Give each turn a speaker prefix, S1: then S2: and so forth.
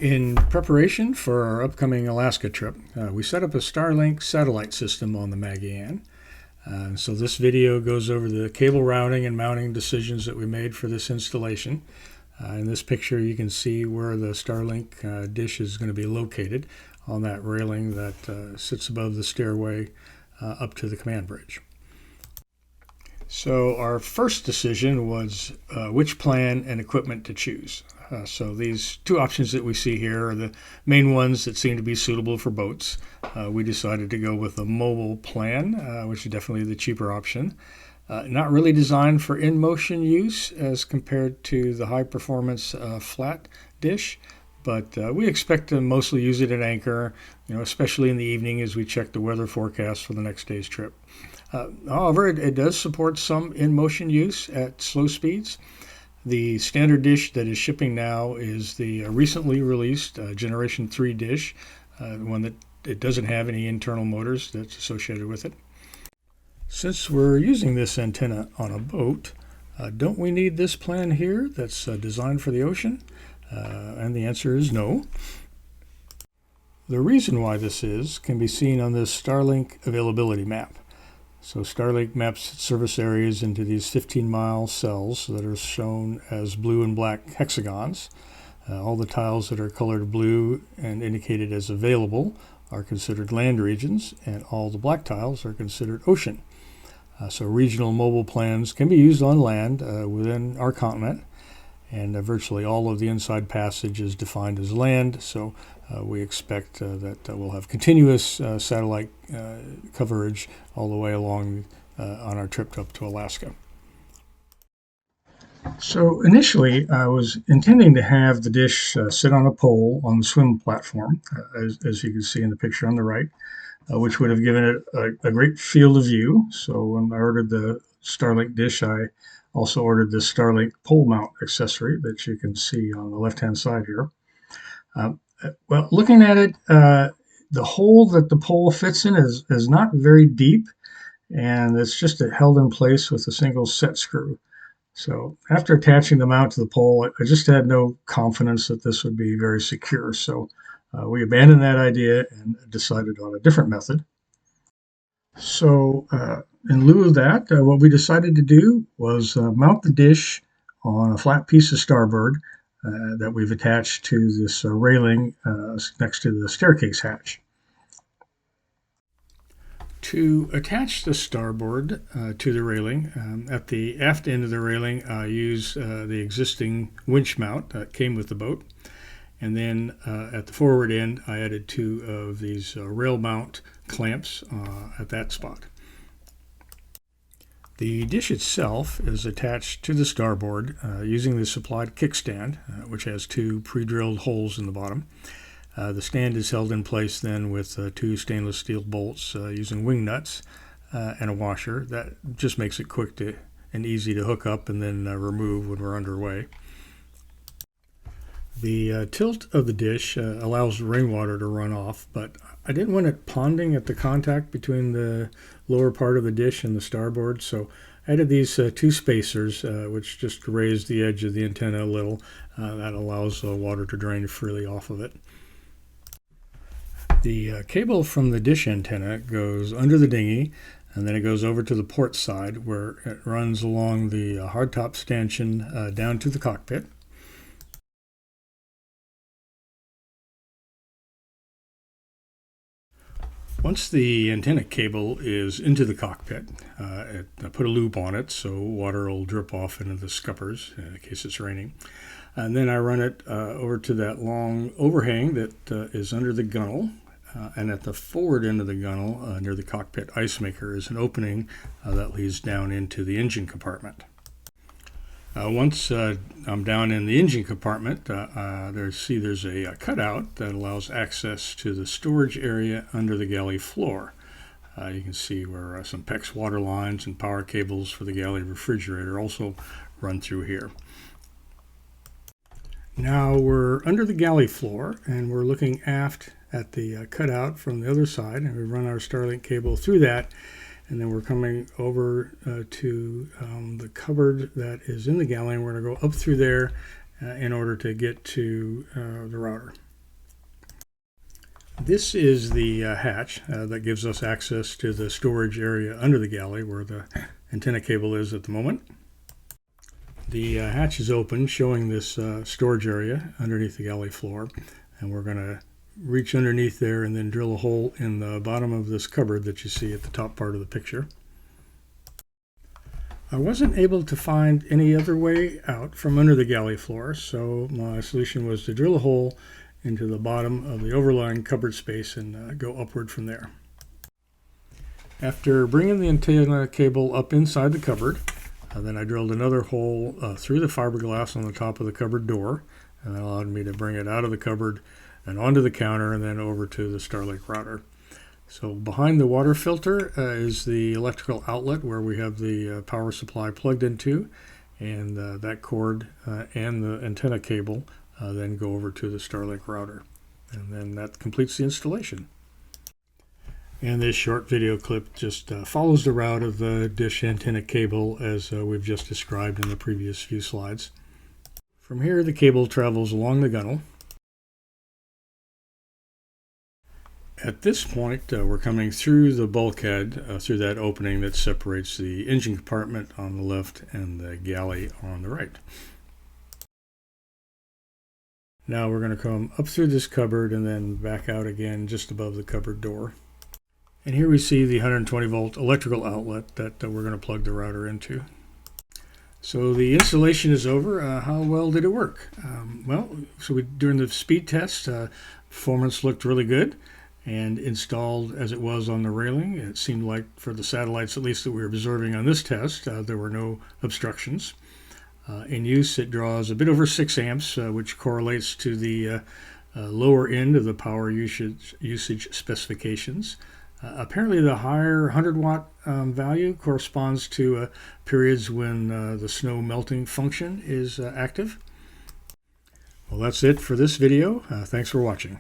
S1: In preparation for our upcoming Alaska trip, we set up a Starlink satellite system on the Maggie Anne. So this video goes over the cable routing and mounting decisions that we made for this installation. In this picture you can see where the Starlink dish is going to be located on that railing that sits above the stairway up to the command bridge. So our first decision was which plan and equipment to choose. So these two options that we see here are the main ones that seem to be suitable for boats. We decided to go with a mobile plan, which is definitely the cheaper option. Not really designed for in-motion use as compared to the high-performance flat dish, but we expect to mostly use it at anchor, especially in the evening as we check the weather forecast for the next day's trip. However, it does support some in-motion use at slow speeds. The standard dish that is shipping now is the recently released Generation 3 dish, one that it doesn't have any internal motors that's associated with it. Since we're using this antenna on a boat, don't we need this plan here that's designed for the ocean? And the answer is no. The reason why this is can be seen on this Starlink availability map. So Starlink maps service areas into these 15-mile cells that are shown as blue and black hexagons. All the tiles that are colored blue and indicated as available are considered land regions, and all the black tiles are considered ocean. So regional mobile plans can be used on land within our continent, and virtually all of the inside passage is defined as land, so we expect that we'll have continuous satellite coverage all the way along on our trip up to Alaska. So initially I was intending to have the dish sit on a pole on the swim platform, as you can see in the picture on the right, which would have given it a great field of view. So when I ordered the Starlink dish, I also ordered this Starlink pole mount accessory that you can see on the left-hand side here. Well, looking at it, the hole that the pole fits in is not very deep, and it's just held in place with a single set screw. So after attaching the mount to the pole, I just had no confidence that this would be very secure. So we abandoned that idea and decided on a different method. So in lieu of that, what we decided to do was mount the dish on a flat piece of starboard that we've attached to this railing next to the staircase hatch. To attach the starboard to the railing, at the aft end of the railing, I use the existing winch mount that came with the boat. And then at the forward end, I added two of these rail mount clamps at that spot. The dish itself is attached to the starboard using the supplied kickstand, which has two pre-drilled holes in the bottom. The stand is held in place then with two stainless steel bolts using wing nuts and a washer. That just makes it quick and easy to hook up and then remove when we're underway. The tilt of the dish allows rainwater to run off, but I didn't want it ponding at the contact between the lower part of the dish and the starboard, so I added these two spacers, which just raise the edge of the antenna a little. That allows water to drain freely off of it. The cable from the dish antenna goes under the dinghy, and then it goes over to the port side, where it runs along the hardtop stanchion down to the cockpit. Once the antenna cable is into the cockpit, I put a loop on it so water will drip off into the scuppers in case it's raining. And then I run it over to that long overhang that is under the gunnel. And at the forward end of the gunnel, near the cockpit ice maker, is an opening that leads down into the engine compartment. Once I'm down in the engine compartment, there's a cutout that allows access to the storage area under the galley floor. You can see where some PEX water lines and power cables for the galley refrigerator also run through here. Now we're under the galley floor and we're looking aft at the cutout from the other side, and we run our Starlink cable through that. And then we're coming over to the cupboard that is in the galley, and we're going to go up through there in order to get to the router. This is the hatch that gives us access to the storage area under the galley where the antenna cable is at the moment. The hatch is open, showing this storage area underneath the galley floor, and we're going to reach underneath there and then drill a hole in the bottom of this cupboard that you see at the top part of the picture. I wasn't able to find any other way out from under the galley floor, so my solution was to drill a hole into the bottom of the overlying cupboard space and go upward from there. After bringing the antenna cable up inside the cupboard, then I drilled another hole through the fiberglass on the top of the cupboard door, and that allowed me to bring it out of the cupboard and onto the counter and then over to the Starlink router. So behind the water filter is the electrical outlet where we have the power supply plugged into, and that cord and the antenna cable then go over to the Starlink router. And then that completes the installation. And this short video clip just follows the route of the dish antenna cable as we've just described in the previous few slides. From here, the cable travels along the gunnel. At this point, we're coming through the bulkhead, through that opening that separates the engine compartment on the left and the galley on the right. Now we're going to come up through this cupboard and then back out again just above the cupboard door. And here we see the 120 volt electrical outlet that we're going to plug the router into. So the installation is over. How well did it work? During the speed test, performance looked really good. And installed as it was on the railing, it seemed like for the satellites at least that we were observing on this test, there were no obstructions. In use, it draws a bit over 6 amps, which correlates to the lower end of the power usage specifications. Apparently the higher 100 watt value corresponds to periods when the snow melting function is active. Well, that's it for this video. Thanks for watching.